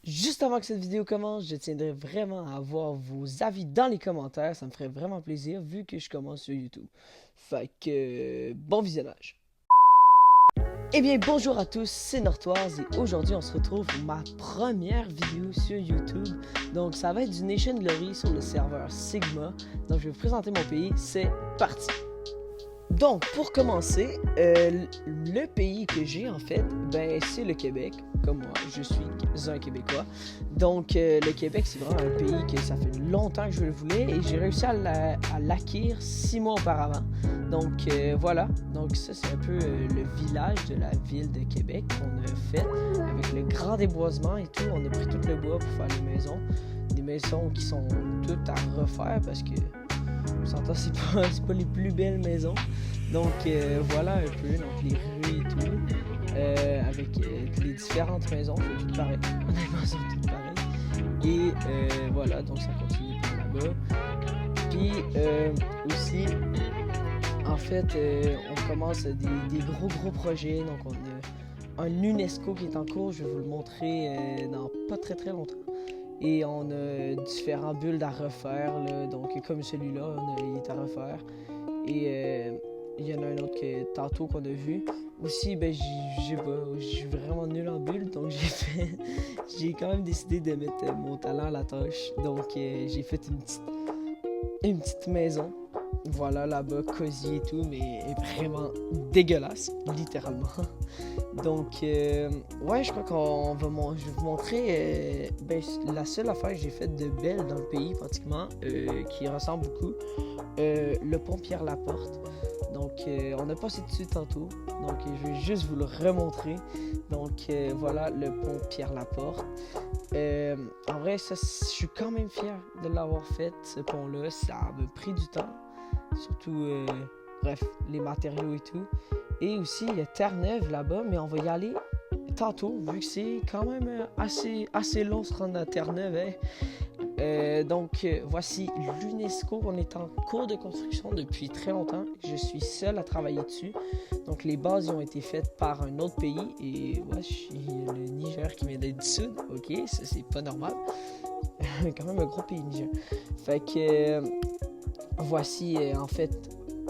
Juste avant que cette vidéo commence, je tiendrais vraiment à avoir vos avis dans les commentaires. Ça me ferait vraiment plaisir vu que je commence sur YouTube. Fait que, bon visionnage. Eh bien, bonjour à tous, c'est Nortoise et aujourd'hui on se retrouve pour ma première vidéo sur YouTube. Donc ça va être du Nation Glory sur le serveur Sigma. Donc je vais vous présenter mon pays, c'est parti. Donc, pour commencer, le pays que j'ai en fait, ben c'est le Québec. Comme moi, je suis un Québécois. Donc, le Québec, c'est vraiment un pays que ça fait longtemps que je le voulais et j'ai réussi à l'acquérir 6 mois auparavant. Donc, voilà. Donc, ça, c'est un peu le village de la ville de Québec qu'on a fait avec le grand déboisement et tout. On a pris tout le bois pour faire les maisons. Des maisons qui sont toutes à refaire parce que on s'entend, c'est pas les plus belles maisons. Donc voilà un peu, donc les rues et tout, avec les différentes maisons, c'est tout pareil. Honnêtement, c'est tout pareil. Et voilà, donc ça continue par là-bas. Puis aussi, en fait, on commence des gros projets. Donc on a un UNESCO qui est en cours, je vais vous le montrer dans pas très longtemps. Et on a différents builds à refaire, là. Donc comme celui-là, il est à refaire. Et il y en a un autre que tantôt qu'on a vu. Aussi, ben je suis vraiment nul en build, donc j'ai quand même décidé de mettre mon talent à la tâche. Donc j'ai fait une petite maison. Voilà, là-bas, cosy et tout, mais vraiment dégueulasse, littéralement. Donc, ouais, je crois je vais vous montrer la seule affaire que j'ai faite de belle dans le pays, pratiquement, qui ressemble beaucoup, le pont Pierre-Laporte. Donc, on a passé dessus tantôt, donc je vais juste vous le remontrer. Donc, voilà le pont Pierre-Laporte. En vrai, ça, je suis quand même fier de l'avoir fait, ce pont-là. Ça m'a pris du temps. Surtout, bref, les matériaux et tout. Et aussi, il y a Terre-Neuve là-bas, mais on va y aller tantôt, vu que c'est quand même assez long se rendre à Terre-Neuve. Donc, voici l'UNESCO. On est en cours de construction depuis très longtemps. Je suis seul à travailler dessus. Donc, les bases ont été faites par un autre pays. Et ouais, je suis le Niger qui vient d'être du sud. Ok, ça, c'est pas normal. Quand même un gros pays, Niger. Fait que... voici en fait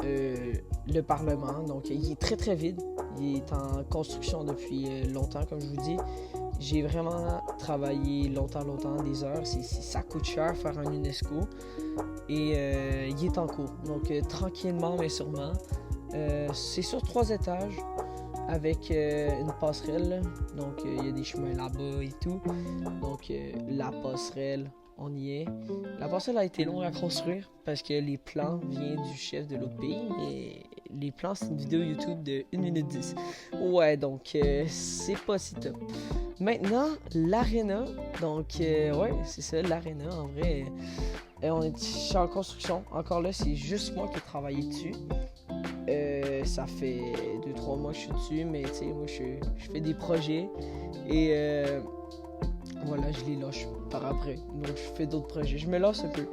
le Parlement. Donc il est très vide. Il est en construction depuis longtemps, comme je vous dis. J'ai vraiment travaillé longtemps, des heures. Ça coûte cher faire un UNESCO. Et il est en cours. Donc tranquillement mais sûrement. C'est sur 3 étages avec une passerelle. Donc il y a des chemins là-bas et tout. Donc la passerelle, on y est. La passerelle a été longue à construire parce que les plans viennent du chef de l'autre pays, mais les plans, c'est une vidéo YouTube de 1 minute 10. Ouais, donc c'est pas si top. Maintenant, l'aréna. Donc, ouais, c'est ça, l'aréna. En vrai, je suis en construction. Encore là, c'est juste moi qui ai travaillé dessus. Ça fait 2-3 mois que je suis dessus, mais tu sais, moi, je fais des projets et voilà, je les lâche par après. Donc, je fais d'autres projets. Je me lâche un peu.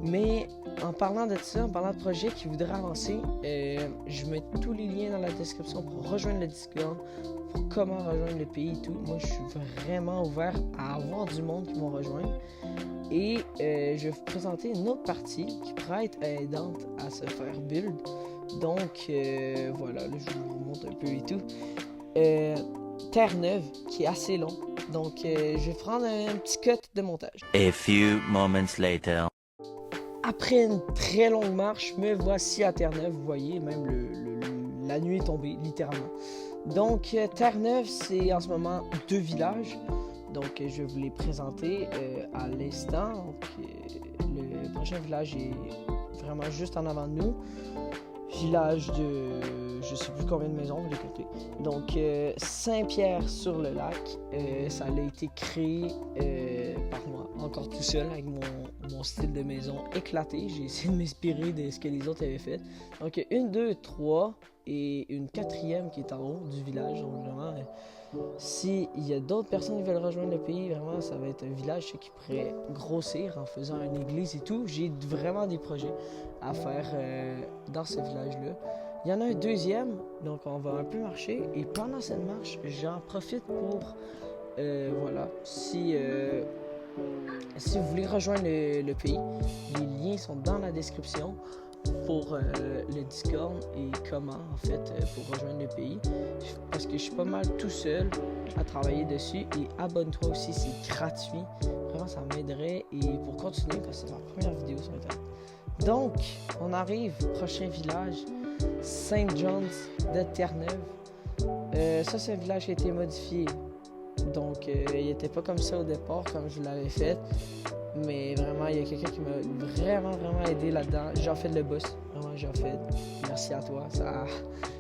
Mais en parlant de ça, en parlant de projets qui voudraient avancer, je mets tous les liens dans la description pour rejoindre le Discord, pour comment rejoindre le pays et tout. Moi, je suis vraiment ouvert à avoir du monde qui vont rejoindre. Et je vais vous présenter une autre partie qui pourrait être aidante à se faire build. Donc, voilà, là, je vous montre un peu et tout. Terre-Neuve, qui est assez long. Donc, je vais prendre un petit cut de montage. A few moments later. Après une très longue marche, me voici à Terre-Neuve. Vous voyez, même la nuit est tombée, littéralement. Donc, Terre-Neuve, c'est en ce moment 2 villages. Donc, je vais vous les présenter à l'instant. Donc, le prochain village est vraiment juste en avant de nous. Village de je sais plus combien de maisons, on va les compter. Donc Saint-Pierre-sur-le-Lac, ça a été créé par moi, encore tout seul avec mon style de maison éclaté. J'ai essayé de m'inspirer de ce que les autres avaient fait. Donc 1, 2, 3 et une 4e qui est en haut du village. Donc vraiment, s'il y a d'autres personnes qui veulent rejoindre le pays, vraiment ça va être un village qui pourrait grossir en faisant une église et tout. J'ai vraiment des projets à faire dans ce village-là. Il y en a un 2e, donc on va un peu marcher. Et pendant cette marche, j'en profite pour, voilà, si si vous voulez rejoindre le pays, les liens sont dans la description pour le Discord et comment en fait pour rejoindre le pays, parce que je suis pas mal tout seul à travailler dessus. Et abonne-toi aussi, c'est gratuit, vraiment ça m'aiderait et pour continuer parce que c'est ma première vidéo sur internet. Donc on arrive, prochain village, Saint John's de Terre-Neuve. Ça c'est un village qui a été modifié, donc il n'était pas comme ça au départ comme je l'avais fait. Mais vraiment, il y a quelqu'un qui m'a vraiment aidé là-dedans. Jean-Fed le boss. Vraiment, Jean-Fed, merci à toi.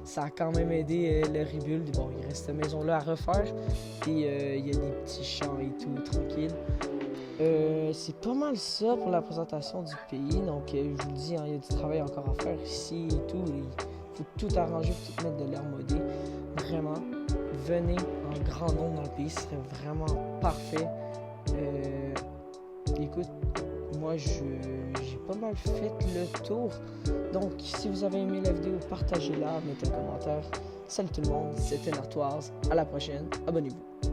Ça a quand même aidé le rebuild. Bon, il reste cette maison-là à refaire. Puis il y a des petits champs et tout, tranquille. C'est pas mal ça pour la présentation du pays. Donc, je vous le dis, hein, il y a du travail encore à faire ici et tout. Il faut tout arranger, faut tout mettre de l'air modé. Vraiment, venez en grand nombre dans le pays. Ce serait vraiment parfait. Écoute, moi j'ai pas mal fait le tour. Donc si vous avez aimé la vidéo, partagez-la, mettez un commentaire. Salut tout le monde, c'était Nartoise. À la prochaine, abonnez-vous.